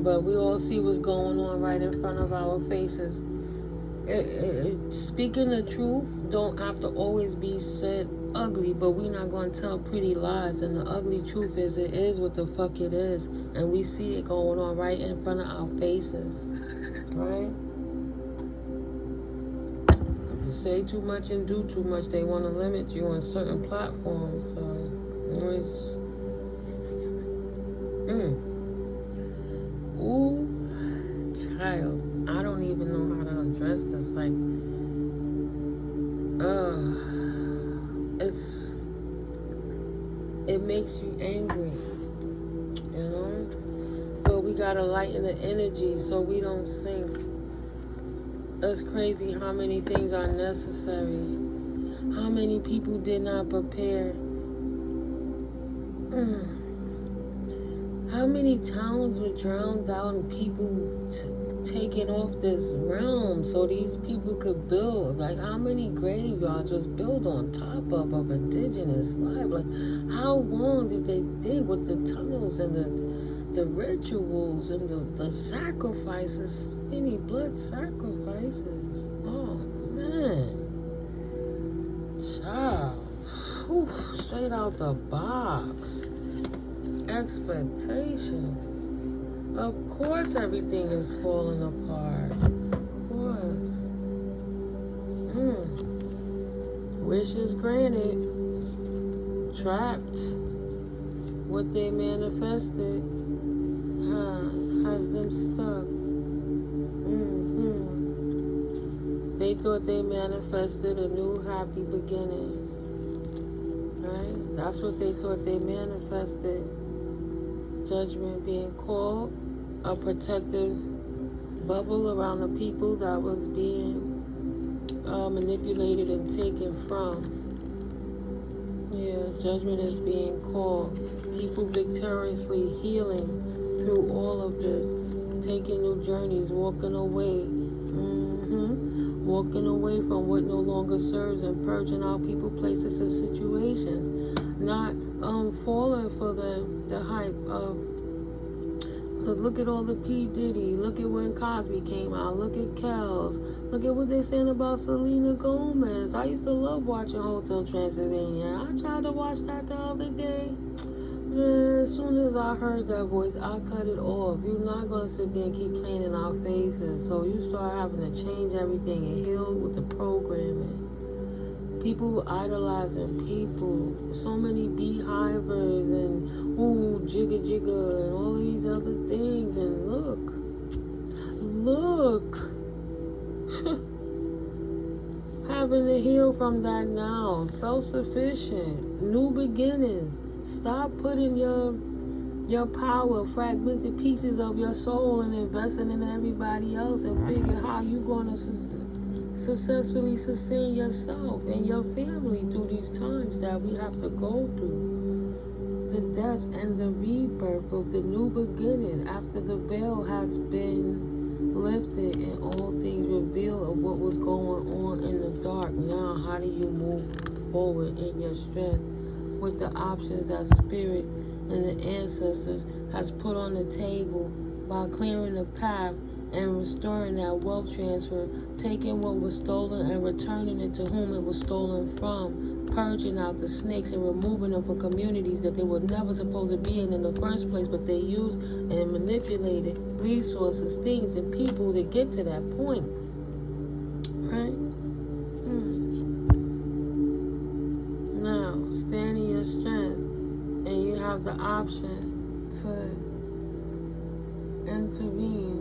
But we all see what's going on right in front of our faces. Speaking the truth don't have to always be said ugly, but we're not going to tell pretty lies. And the ugly truth is, it is what the fuck it is. And we see it going on right in front of our faces. Right? If you say too much and do too much, they want to limit you on certain platforms. So, it's... Ooh, child. I don't even know how to address this. Like, it makes you angry, you know? But we gotta lighten the energy so we don't sink. It's crazy how many things are necessary. How many people did not prepare. How many towns were drowned out and people taken off this realm so these people could build? Like, how many graveyards was built on top of indigenous life? Like, how long did they dig with the tunnels and the rituals and the sacrifices? So many blood sacrifices. Oh, man. Child. Whew, straight out the box. Expectation. Of course everything is falling apart. Of course. Wishes granted. Trapped. What they manifested has them stuck. They thought they manifested a new happy beginning. Right? That's what they thought they manifested. Judgment being called, a protective bubble around the people that was being manipulated and taken from. Yeah, judgment is being called. People victoriously healing through all of this, taking new journeys, walking away. Walking away from what no longer serves and purging out people, places, and situations. Not falling for the hype of, look at all the P. Diddy, look at when Cosby came out, look at Kells, look at what they're saying about Selena Gomez. I used to love watching Hotel Transylvania. I tried to watch that the other day. Man, as soon as I heard that voice, I cut it off. You're not going to sit there and keep playing in our faces. So you start having to change everything and heal with the programming. People idolizing people. So many beehivers and jigga jigga and all these other things. And look. Having to heal from that now. Self-sufficient. New beginnings. Stop putting your power, fragmented pieces of your soul and investing in everybody else and figure how you're going to successfully sustain yourself and your family through these times that we have to go through. The death and the rebirth of the new beginning after the veil has been lifted and all things revealed of what was going on in the dark. Now, how do you move forward in your strength with the options that spirit and the ancestors has put on the table by clearing the path and restoring that wealth transfer, taking what was stolen and returning it to whom it was stolen from, purging out the snakes and removing them from communities that they were never supposed to be in the first place, but they used and manipulated resources, things, and people to get to that point. Right? Now, stand in your strength, and you have the option to intervene,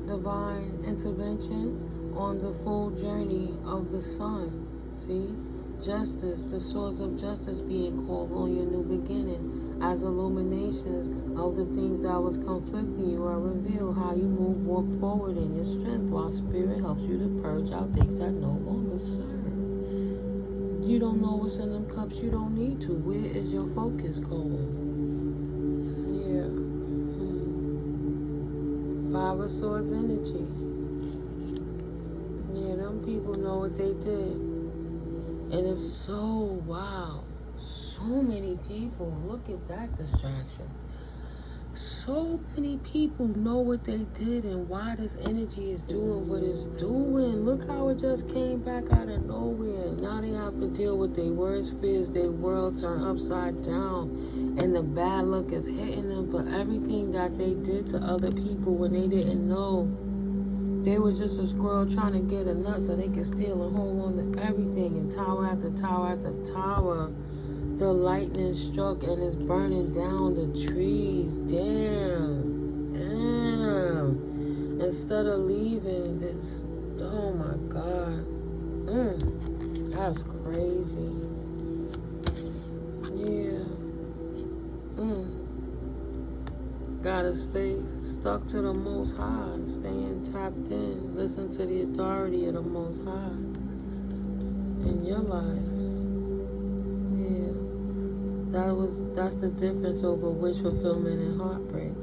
divine intervention on the full journey of the sun. See? Justice, the swords of justice being called on your new beginning as illuminations of the things that was conflicting you are revealed, how you walk forward in your strength while spirit helps you to purge out things that no longer serve. You don't know what's in them cups, you don't need to. Where is your focus going? Yeah. Five of Swords energy. Yeah, them people know what they did. And it's so, wow. So many people. Look at that distraction. So many people know what they did and why this energy is doing what it's doing. Look how it just came back out of nowhere. Now they have to deal with their worst fears. Their world turned upside down. And the bad luck is hitting them for everything that they did to other people when they didn't know. They were just a squirrel trying to get a nut so they could steal and hold on to everything. And tower after tower after tower. The lightning struck and it's burning down the trees. Damn. Instead of leaving this, oh my God. That's crazy. Yeah. Gotta stay stuck to the Most High. Staying tapped in. Listen to the authority of the Most High in your lives. That's the difference over wish fulfillment and heartbreak.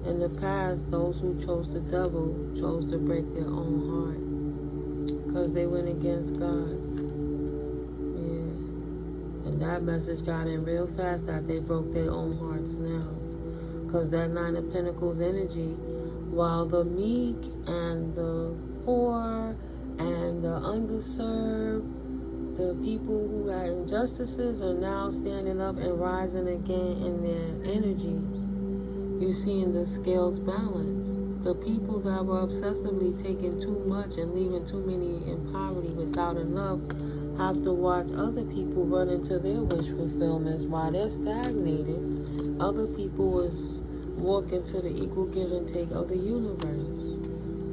In the past, those who chose the devil chose to break their own heart because they went against God. Yeah. And that message got in real fast that they broke their own hearts now. Because that Nine of Pentacles energy, while the meek and the poor and the underserved, the people who had injustices are now standing up and rising again in their energies. You're seeing the scales balance. The people that were obsessively taking too much and leaving too many in poverty without enough have to watch other people run into their wish fulfillments while they're stagnated. Other people was walking to the equal give and take of the universe.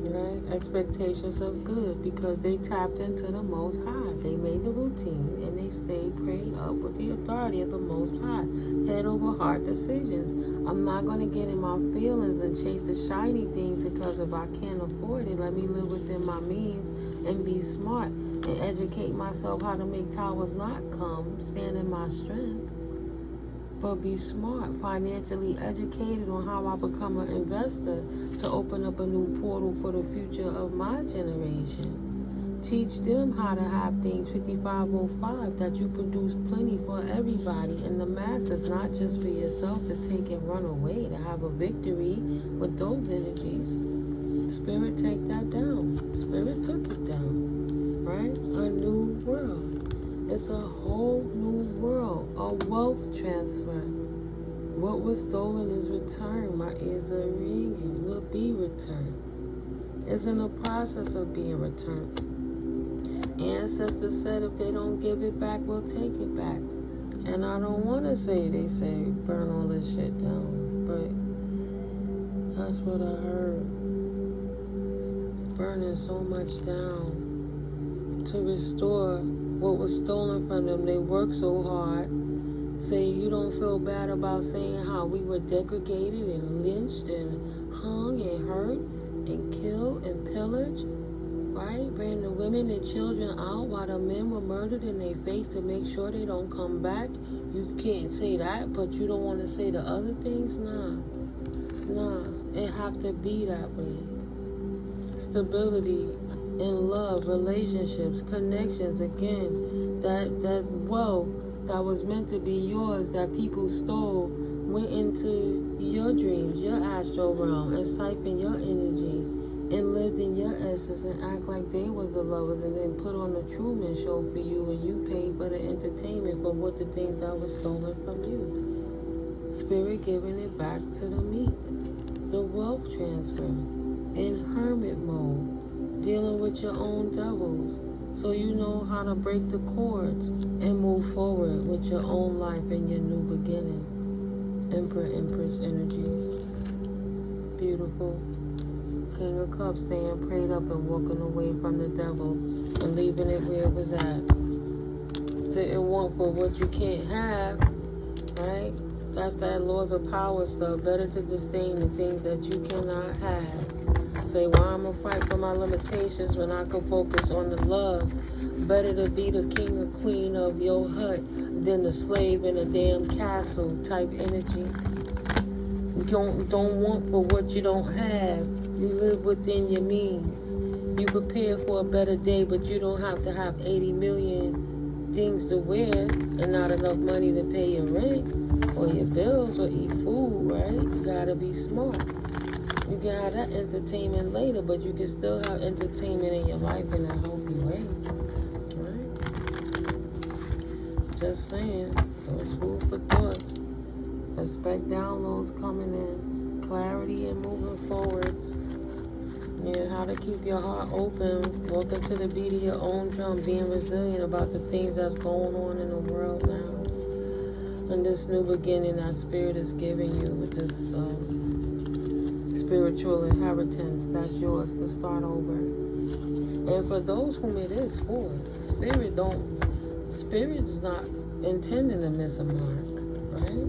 Right? Expectations of good because they tapped into the Most High. They made the routine and they stayed prayed up with the authority of the Most High. Head over heart decisions. I'm not going to get in my feelings and chase the shiny things because if I can't afford it, let me live within my means and be smart and educate myself how to make towers not come, stand in my strength. But be smart, financially educated on how I become an investor to open up a new portal for the future of my generation. Teach them how to have things 5505, that you produce plenty for everybody in the masses, not just for yourself to take and run away, to have a victory with those energies. Spirit, take that down. Spirit took it down, right? A new world. It's a whole new world, a wealth transfer. What was stolen is returned. My ears are ringing. Will be returned. It's in the process of being returned. Ancestors said if they don't give it back, we'll take it back. And I don't want to say they say burn all this shit down, but that's what I heard. Burning so much down to restore what was stolen from them. They worked so hard. Say you don't feel bad about saying how we were degraded and lynched and hung and hurt and killed and pillaged, right? Ran the women and children out while the men were murdered in their face to make sure they don't come back. You can't say that, but you don't want to say the other things? Nah. It have to be that way. Stability in love, relationships, connections, again, that wealth that was meant to be yours that people stole went into your dreams, your astral realm, and siphoned your energy and lived in your essence and act like they was the lovers and then put on the Truman Show for you and you paid for the entertainment for what the things that was stolen from you. Spirit giving it back to the meek. The wealth transfer in hermit mode. Dealing with your own devils so you know how to break the cords and move forward with your own life and your new beginning. Emperor, Empress energies. Beautiful. King of Cups staying prayed up and walking away from the devil and leaving it where it was at. Didn't want for what you can't have, right? That's that laws of power stuff. Better to disdain the things that you cannot have. Say, why I'm going to fight for my limitations when I can focus on the love. Better to be the king or queen of your hut than the slave in a damn castle type energy. You don't want for what you don't have. You live within your means. You prepare for a better day, but you don't have to have 80 million things to wear and not enough money to pay your rent. or your bills or eat food, right? You gotta be smart. You can have that entertainment later, but you can still have entertainment in your life in a healthy way, right? Just saying, those food for thoughts. Expect downloads coming in, clarity and moving forwards. Yeah, how to keep your heart open, walking to the beat of your own drum, being resilient about the things that's going on in the world now. And this new beginning that Spirit is giving you with this spiritual inheritance that's yours to start over. And for those whom it is for, Spirit is not intending to miss a mark, right?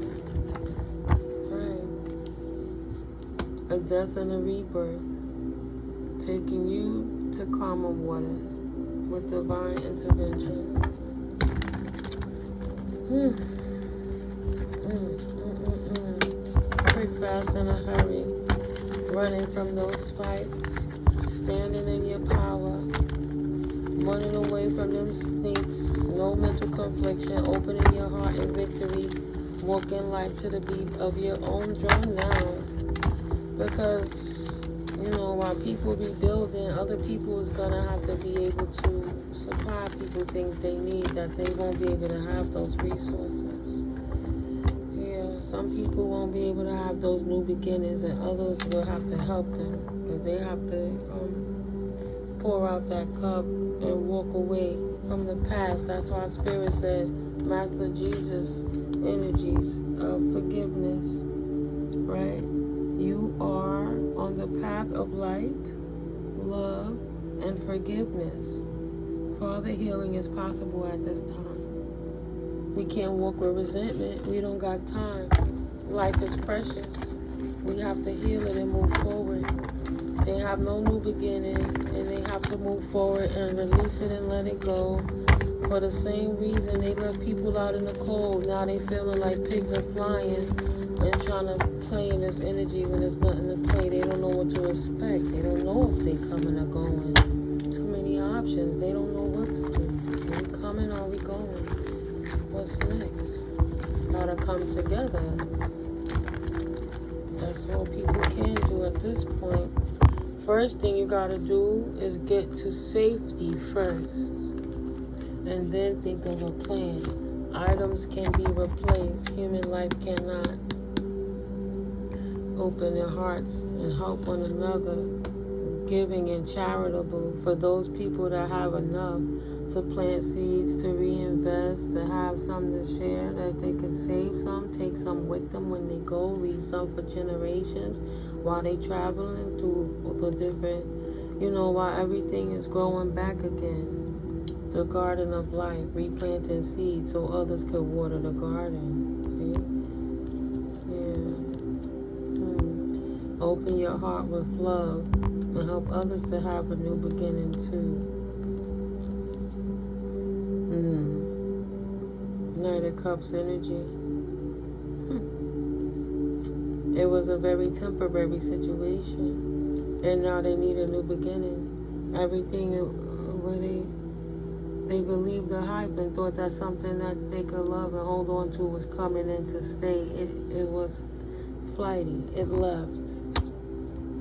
Right. A death and a rebirth, taking you to calmer waters with divine intervention. Quick, fast, in a hurry, running from those fights, standing in your power, running away from them snakes, no mental confliction, opening your heart in victory, walking life to the beat of your own drum now. Because, you know, while people be building, other people is going to have to be able to supply people things they need that they won't be able to have those resources. Yeah, some people won't be able to have those new beginnings, and others will have to help them because they have to pour out that cup and walk away from the past. That's why Spirit said, Master Jesus, energies of forgiveness, right? You are on the path of light, love, and forgiveness. Father, healing is possible at this time. We can't walk with resentment. We don't got time. Life is precious. We have to heal it and move forward. They have no new beginning, and they have to move forward and release it and let it go. For the same reason they left people out in the cold. Now they feeling like pigs are flying and trying to play in this energy when there's nothing to play. They don't know what to expect. They don't know if they coming or going. Too many options. They don't know what to do. Are we coming or are we going? What's next? How to come together. That's all people can do at this point. First thing you gotta do is get to safety first. And then think of a plan. Items can be replaced. Human life cannot. Open their hearts and help one another. Giving and charitable for those people that have enough to plant seeds, to reinvest, to have some to share, that they can save some, take some with them when they go, leave some for generations while they traveling through the different, while everything is growing back again. The garden of life, replanting seeds so others could water the garden. See? Yeah. Open your heart with love and help others to have a new beginning too. Knight of Cups energy. It was a very temporary situation, and now they need a new beginning. Everything where they believed the hype and thought that something that they could love and hold on to was coming in to stay. It was flighty. It left.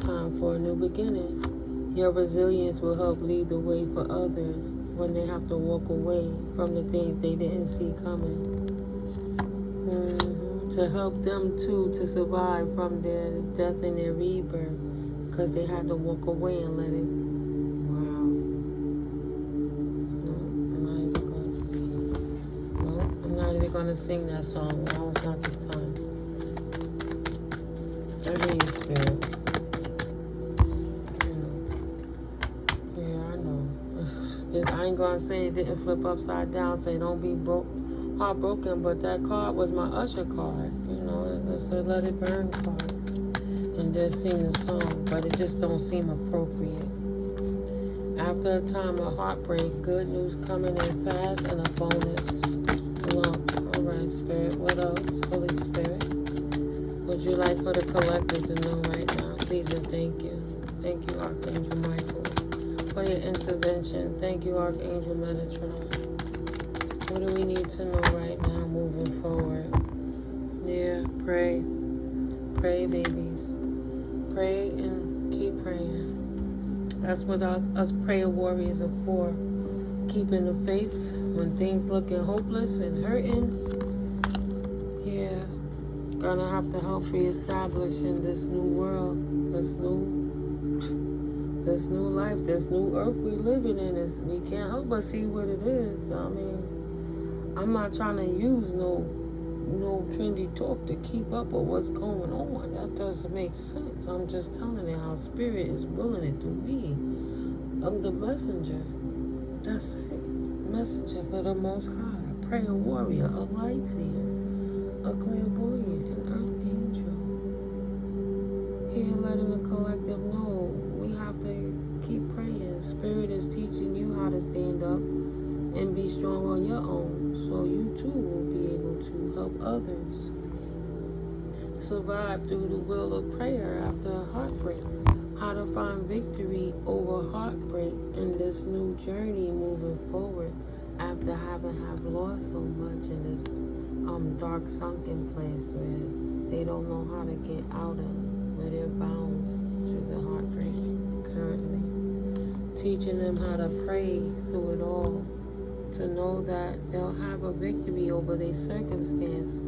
Time for a new beginning. Your resilience will help lead the way for others when they have to walk away from the things they didn't see coming. To help them too to survive from their death and their rebirth, because they had to walk away and let it. Wow. No, I'm not even gonna sing it. No, I'm not even gonna sing that song. Now is not the time. I hear you, Spirit. I ain't gonna say it didn't flip upside down, say don't be heartbroken, but that card was my usher card. It's a let it burn card. And just sing the song, but it just don't seem appropriate. After a time of heartbreak, good news coming in fast and a bonus lump. All right, Spirit. What else? Holy Spirit. Would you like for the collective to know right now? Please and thank you. Thank you, Archangel Michael, for your intervention. Thank you, Archangel Metatron. What do we need to know right now moving forward? Yeah, pray. Pray, babies. Pray and keep praying. That's what us prayer warriors are for. Keeping the faith when things looking hopeless and hurting. Yeah. Gonna have to help reestablish in this new world, this new life, this new earth we living in. We can't help but see what it is. I mean, I'm not trying to use no trendy talk to keep up with what's going on. That doesn't make sense. I'm just telling you how Spirit is willing it through me. I'm the messenger. That's it. Messenger for the Most High. A prayer warrior, a light seer, a clairvoyant, an earth angel. Here letting the collective know we have to keep praying. Spirit is teaching you how to stand up and be strong on your own, so you too will be able to help others survive through the will of prayer after a heartbreak. How to find victory over heartbreak in this new journey moving forward after having lost so much in this dark sunken place where they don't know how to get out of, where they're bound to the heartbreak currently. Teaching them how to pray through it all, to know that they'll have a victory over their circumstance.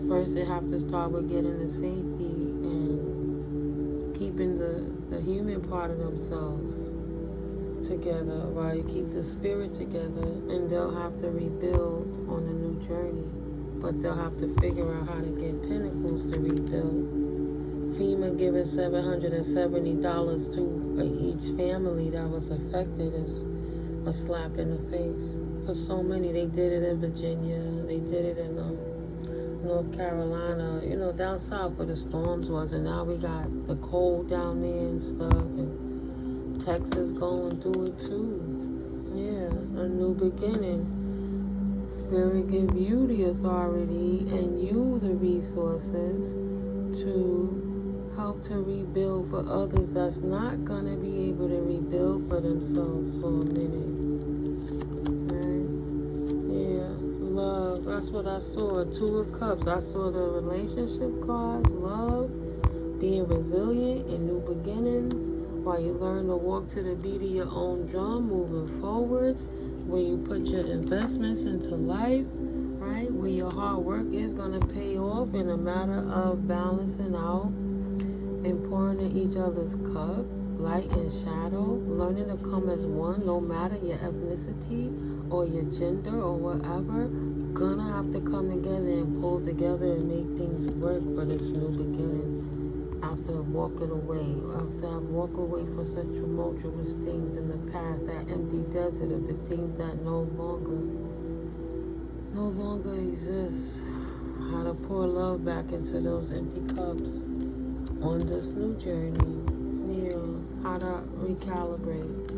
First, they have to start with getting the safety and keeping the human part of themselves together, while you keep the spirit together, and they'll have to rebuild on the new journey. But they'll have to figure out how to get pinnacles to rebuild. FEMA giving $770 to each family that was affected is a slap in the face. For so many, they did it in Virginia, they did it in North Carolina, down south where the storms was, and now we got the cold down there and stuff, and Texas going through it too. Yeah, a new beginning. Spirit give you the authority and you the resources to help to rebuild for others that's not gonna be able to rebuild for themselves for a minute. Love, that's what I saw. 2 of Cups. I saw the relationship cards, love, being resilient in new beginnings, while you learn to walk to the beat of your own drum, moving forwards, where you put your investments into life, right? Where your hard work is going to pay off in a matter of balancing out and pouring in each other's cup, light and shadow, learning to come as one, no matter your ethnicity or your gender or whatever. Gonna have to come together and pull together and make things work for this new beginning. After walking away, after I walk away from such tumultuous things in the past, that empty desert of the things that no longer exist. How to pour love back into those empty cups on this new journey. How to recalibrate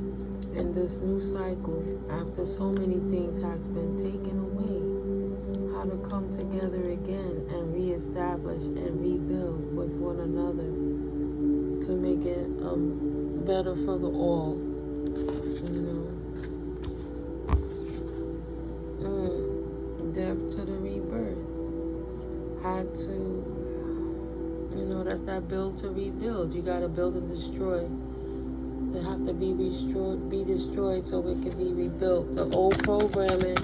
in this new cycle after so many things has been taken away. How to come together again and reestablish and rebuild with one another to make it better for the all. Death to the rebirth. Had to, that's that build to rebuild. You gotta build and destroy. They have to be destroyed so it can be rebuilt. The old programming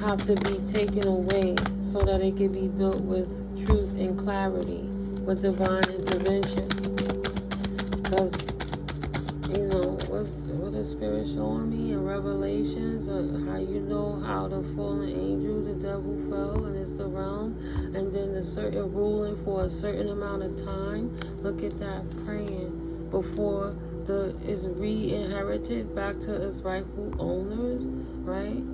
have to be taken away so that it can be built with truth and clarity, with divine intervention. Because, what is Spirit showing me in Revelations, how how the fallen angel, the devil fell, and it's the realm, and then a certain ruling for a certain amount of time. Look at that, praying before is re-inherited back to its rightful owners, right?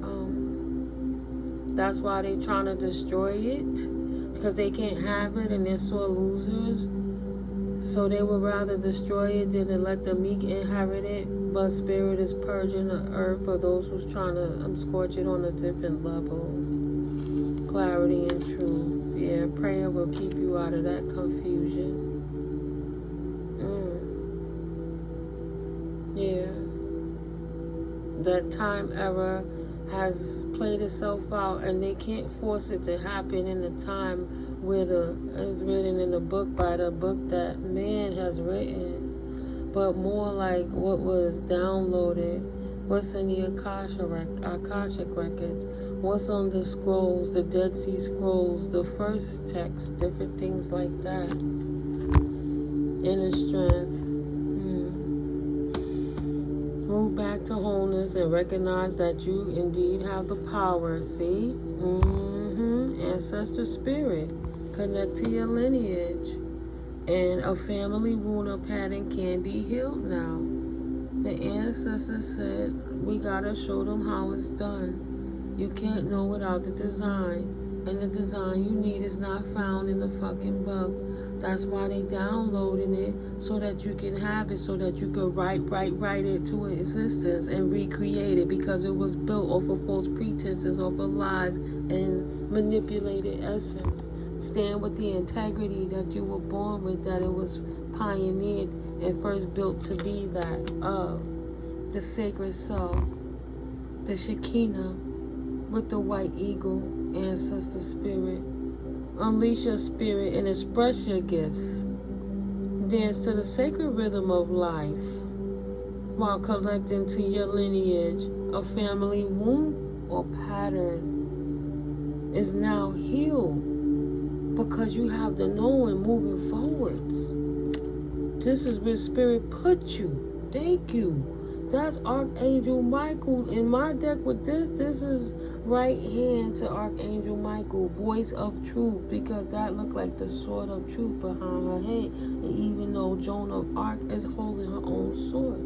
That's why they're trying to destroy it, because they can't have it and they're sore losers. So they would rather destroy it than to let the meek inherit it. But Spirit is purging the earth for those who's trying to scorch it on a different level. Clarity and truth. Yeah, prayer will keep you out of that confusion. Yeah. That time era has played itself out, and they can't force it to happen in a time where it's written in the book by the book that man has written, but more like what was downloaded, what's in the Akashic records, what's on the scrolls, the Dead Sea Scrolls, the first text, different things like that. Inner strength. Move back to wholeness and recognize that you indeed have the power. See? Ancestor spirit. Connect to your lineage. And a family wound or pattern can be healed now. The ancestors said, we gotta show them how it's done. You can't know without the design. And the design you need is not found in the fucking book. That's why they downloading it, so that you can have it, so that you can write it to existence and recreate it, because it was built off of false pretenses, off of lies and manipulated essence. Stand with the integrity that you were born with, that it was pioneered and first built to be that of the sacred self, the Shekinah with the white eagle, ancestor spirit. Unleash your spirit and express your gifts. Dance to the sacred rhythm of life while collecting to your lineage. A family wound or pattern is now healed because you have the knowing moving forwards. This is where spirit put you. Thank you. That's Archangel Michael in my deck with this. This is right hand to Archangel Michael, voice of truth, because that looked like the sword of truth behind her head. And even though Joan of Arc is holding her own sword.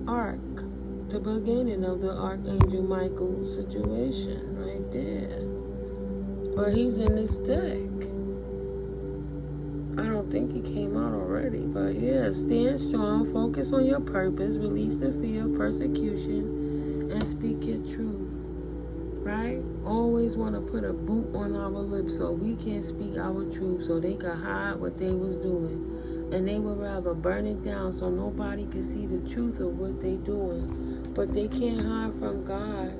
Arc, the beginning of the Archangel Michael situation right there. But he's in this deck. I don't think he came out already, but yeah, stand strong, focus on your purpose, release the fear of persecution, and speak your truth, right? Always want to put a boot on our lips so we can't speak our truth, so they can hide what they was doing. And they would rather burn it down so nobody can see the truth of what they doing. But they can't hide from God.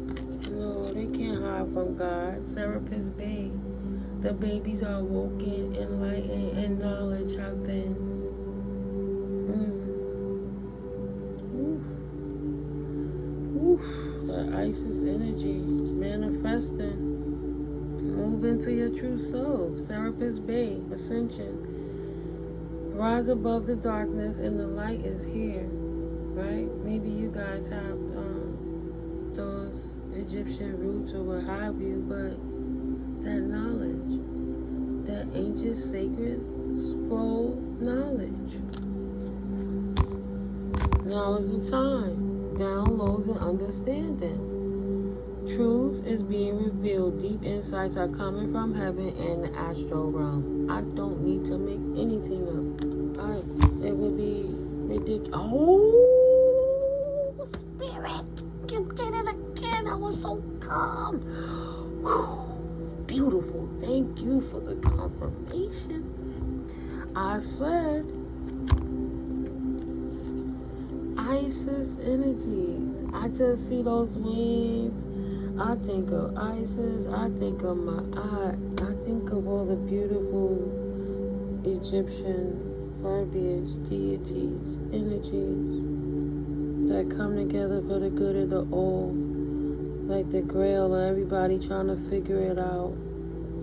No, they can't hide from God. Serapis Bay. The babies are awoken, enlightened, and knowledge have been. The Isis energy, manifesting. Move into your true self. Serapis Bay, ascension. Rise above the darkness, and the light is here. Right? Maybe you guys have those Egyptian roots or what have you, but that knowledge, that ancient sacred scroll knowledge. Now is the time. Downloads and understanding. Truth is being revealed. Deep insights are coming from heaven and the astral realm. I don't need to make anything up. It would be ridiculous. Oh, spirit, you did it again. I was so calm. Whew. Beautiful. Thank you for the confirmation. I said Isis energies. I just see those wings. I think of Isis. I think of I think of all the beautiful Egyptian verbiage, deities, energies that come together for the good of the all. Like the Grail, or everybody trying to figure it out,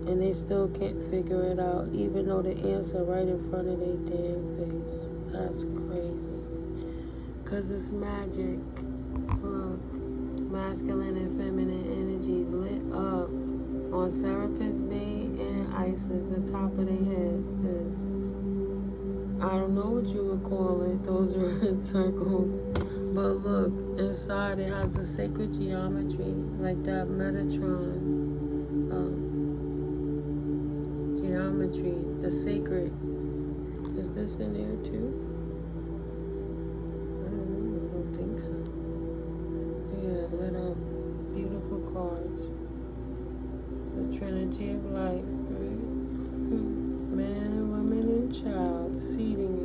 and they still can't figure it out, even though the answer right in front of their damn face. That's crazy. Cause it's magic. Look, masculine and feminine energies lit up on Serapis Bay and Isis. The top of their heads is, I don't know what you would call it, those red circles. But look, inside it has the sacred geometry, like that Metatron geometry, the sacred. Is this in there too? I don't know, I don't think so. Yeah, lit up, beautiful cards. The Trinity of Life, right? Man, woman, and child, seeding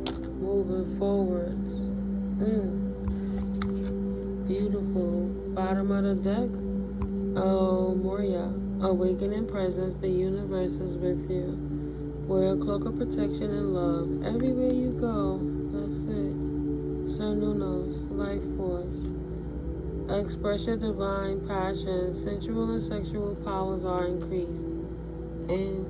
it, moving forwards. Beautiful. Bottom of the deck. Oh, Moria. Awakening presence, the universe is with you. Wear a cloak of protection and love. Everywhere you go, that's it. Sir Nunos, life force. Express your divine passion. Sensual and sexual powers are increased. And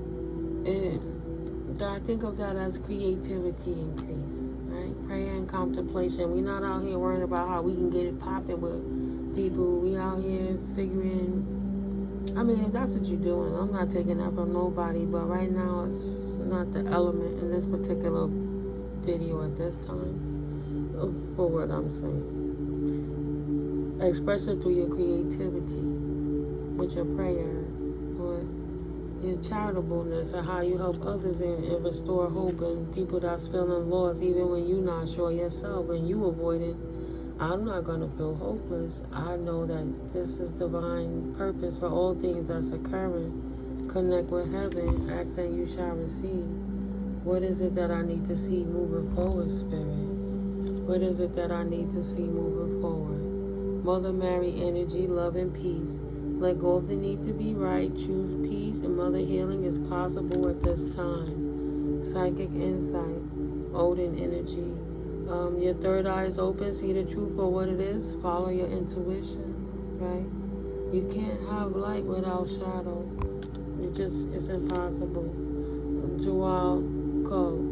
I think of that as creativity increase, right? Prayer and contemplation. We're not out here worrying about how we can get it popping with people. We out here figuring. I mean, if that's what you're doing, I'm not taking that from nobody. But right now, it's not the element in this particular video at this time for what I'm saying. Express it through your creativity, with your prayer, or your charitableness, and how you help others and restore hope in people that's feeling lost, even when you're not sure yourself, when you avoid it. I'm not going to feel hopeless. I know that this is divine purpose for all things that's occurring. Connect with heaven, ask and you shall receive. What is it that I need to see moving forward, Spirit? What is it that I need to see moving forward? Mother Mary energy, love and peace. Let go of the need to be right. Choose peace, and mother healing is possible at this time. Psychic insight, Odin energy. Your third eye is open. See the truth for what it is. Follow your intuition, right? You can't have light without shadow. It's impossible. Dual Ko,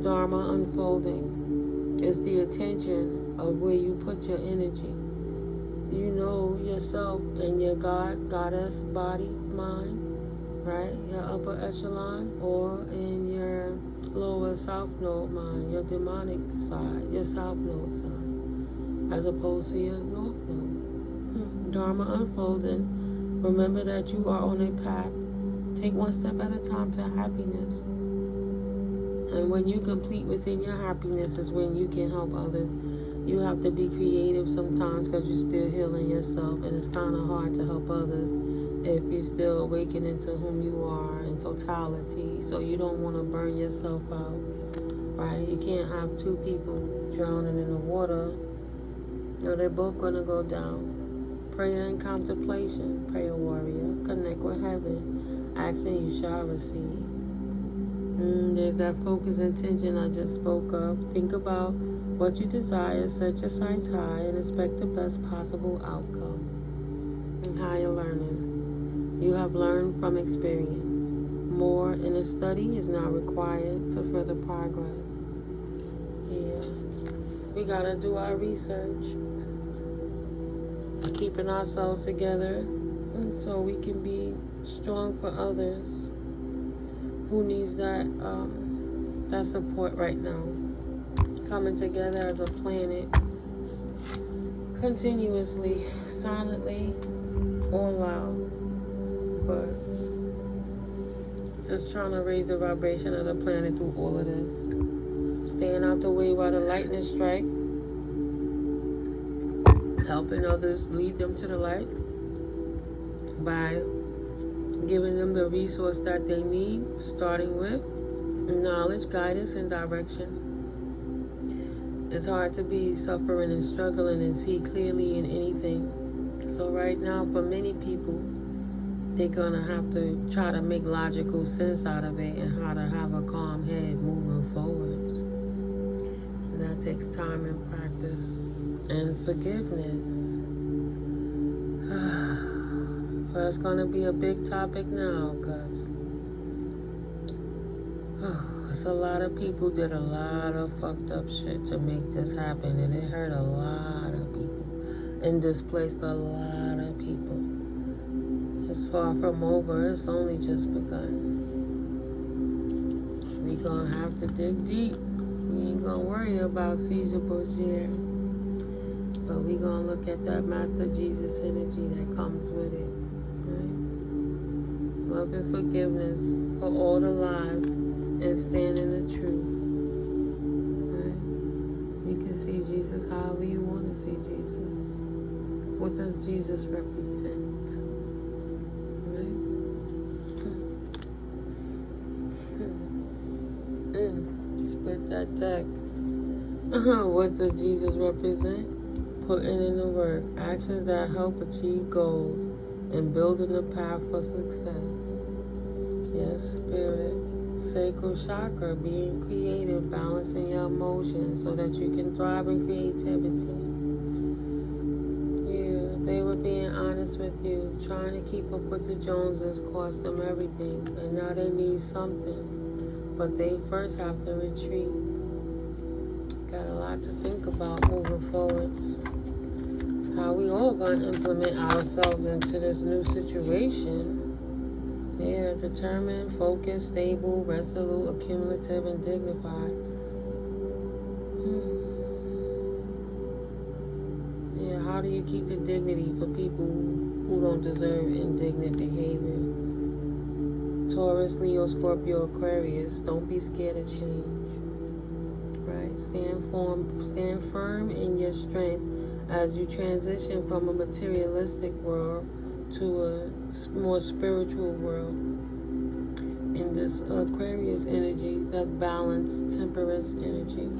Dharma unfolding. It's the attention of where you put your energy. You know yourself and your goddess, body, mind, right? Your upper echelon, or in your lower south node mind, your demonic side, your south node side, as opposed to your north node. Dharma unfolding. Remember that you are on a path. Take one step at a time to happiness. And when you complete within your happiness is when you can help others. You have to be creative sometimes because you're still healing yourself, and it's kind of hard to help others if you're still awakening to whom you are in totality. So you don't want to burn yourself out, right? You can't have two people drowning in the water. They're both going to go down. Prayer and contemplation, prayer warrior. Connect with heaven. Asking you shall receive. There's that focus intention I just spoke of. Think about what you desire, set your sights high, and expect the best possible outcome. And higher learning. You have learned from experience. More in a study is now required to further progress. Yeah. We gotta do our research. Keeping ourselves together, and so we can be strong for others who needs that support right now. Coming together as a planet, continuously, silently, or loud, but just trying to raise the vibration of the planet through all of this. Staying out the way while the lightning strike, helping others lead them to the light by giving them the resource that they need, starting with knowledge, guidance, and direction. It's hard to be suffering and struggling and see clearly in anything. So right now, for many people, they're going to have to try to make logical sense out of it and how to have a calm head moving forwards. And that takes time and practice. And forgiveness. Well, it's going to be a big topic now, because it's a lot of people did a lot of fucked up shit to make this happen, and it hurt a lot of people and displaced a lot of people. It's far from over. It's only just begun. We're going to have to dig deep. We ain't going to worry about Caesar Borgia. But we're going to look at that Master Jesus energy that comes with it. Right? Love and forgiveness for all the lies and stand in the truth. Right? You can see Jesus however you want to see Jesus. What does Jesus represent? Right? Split that deck. What does Jesus represent? Putting in the work, actions that help achieve goals, and building a path for success. Yes, Spirit. Sacral chakra, being creative, balancing your emotions so that you can thrive in creativity. Yeah, they were being honest with you. Trying to keep up with the Joneses cost them everything, and now they need something. But they first have to retreat. Got a lot to think about moving forwards. How we all going to implement ourselves into this new situation. Yeah, determined, focused, stable, resolute, accumulative, and dignified. Yeah, how do you keep the dignity for people who don't deserve indignant behavior? Taurus, Leo, Scorpio, Aquarius, don't be scared of change. Right? Stand firm in your strength as you transition from a materialistic world to a more spiritual world. In this Aquarius energy, that balanced, temperance energy.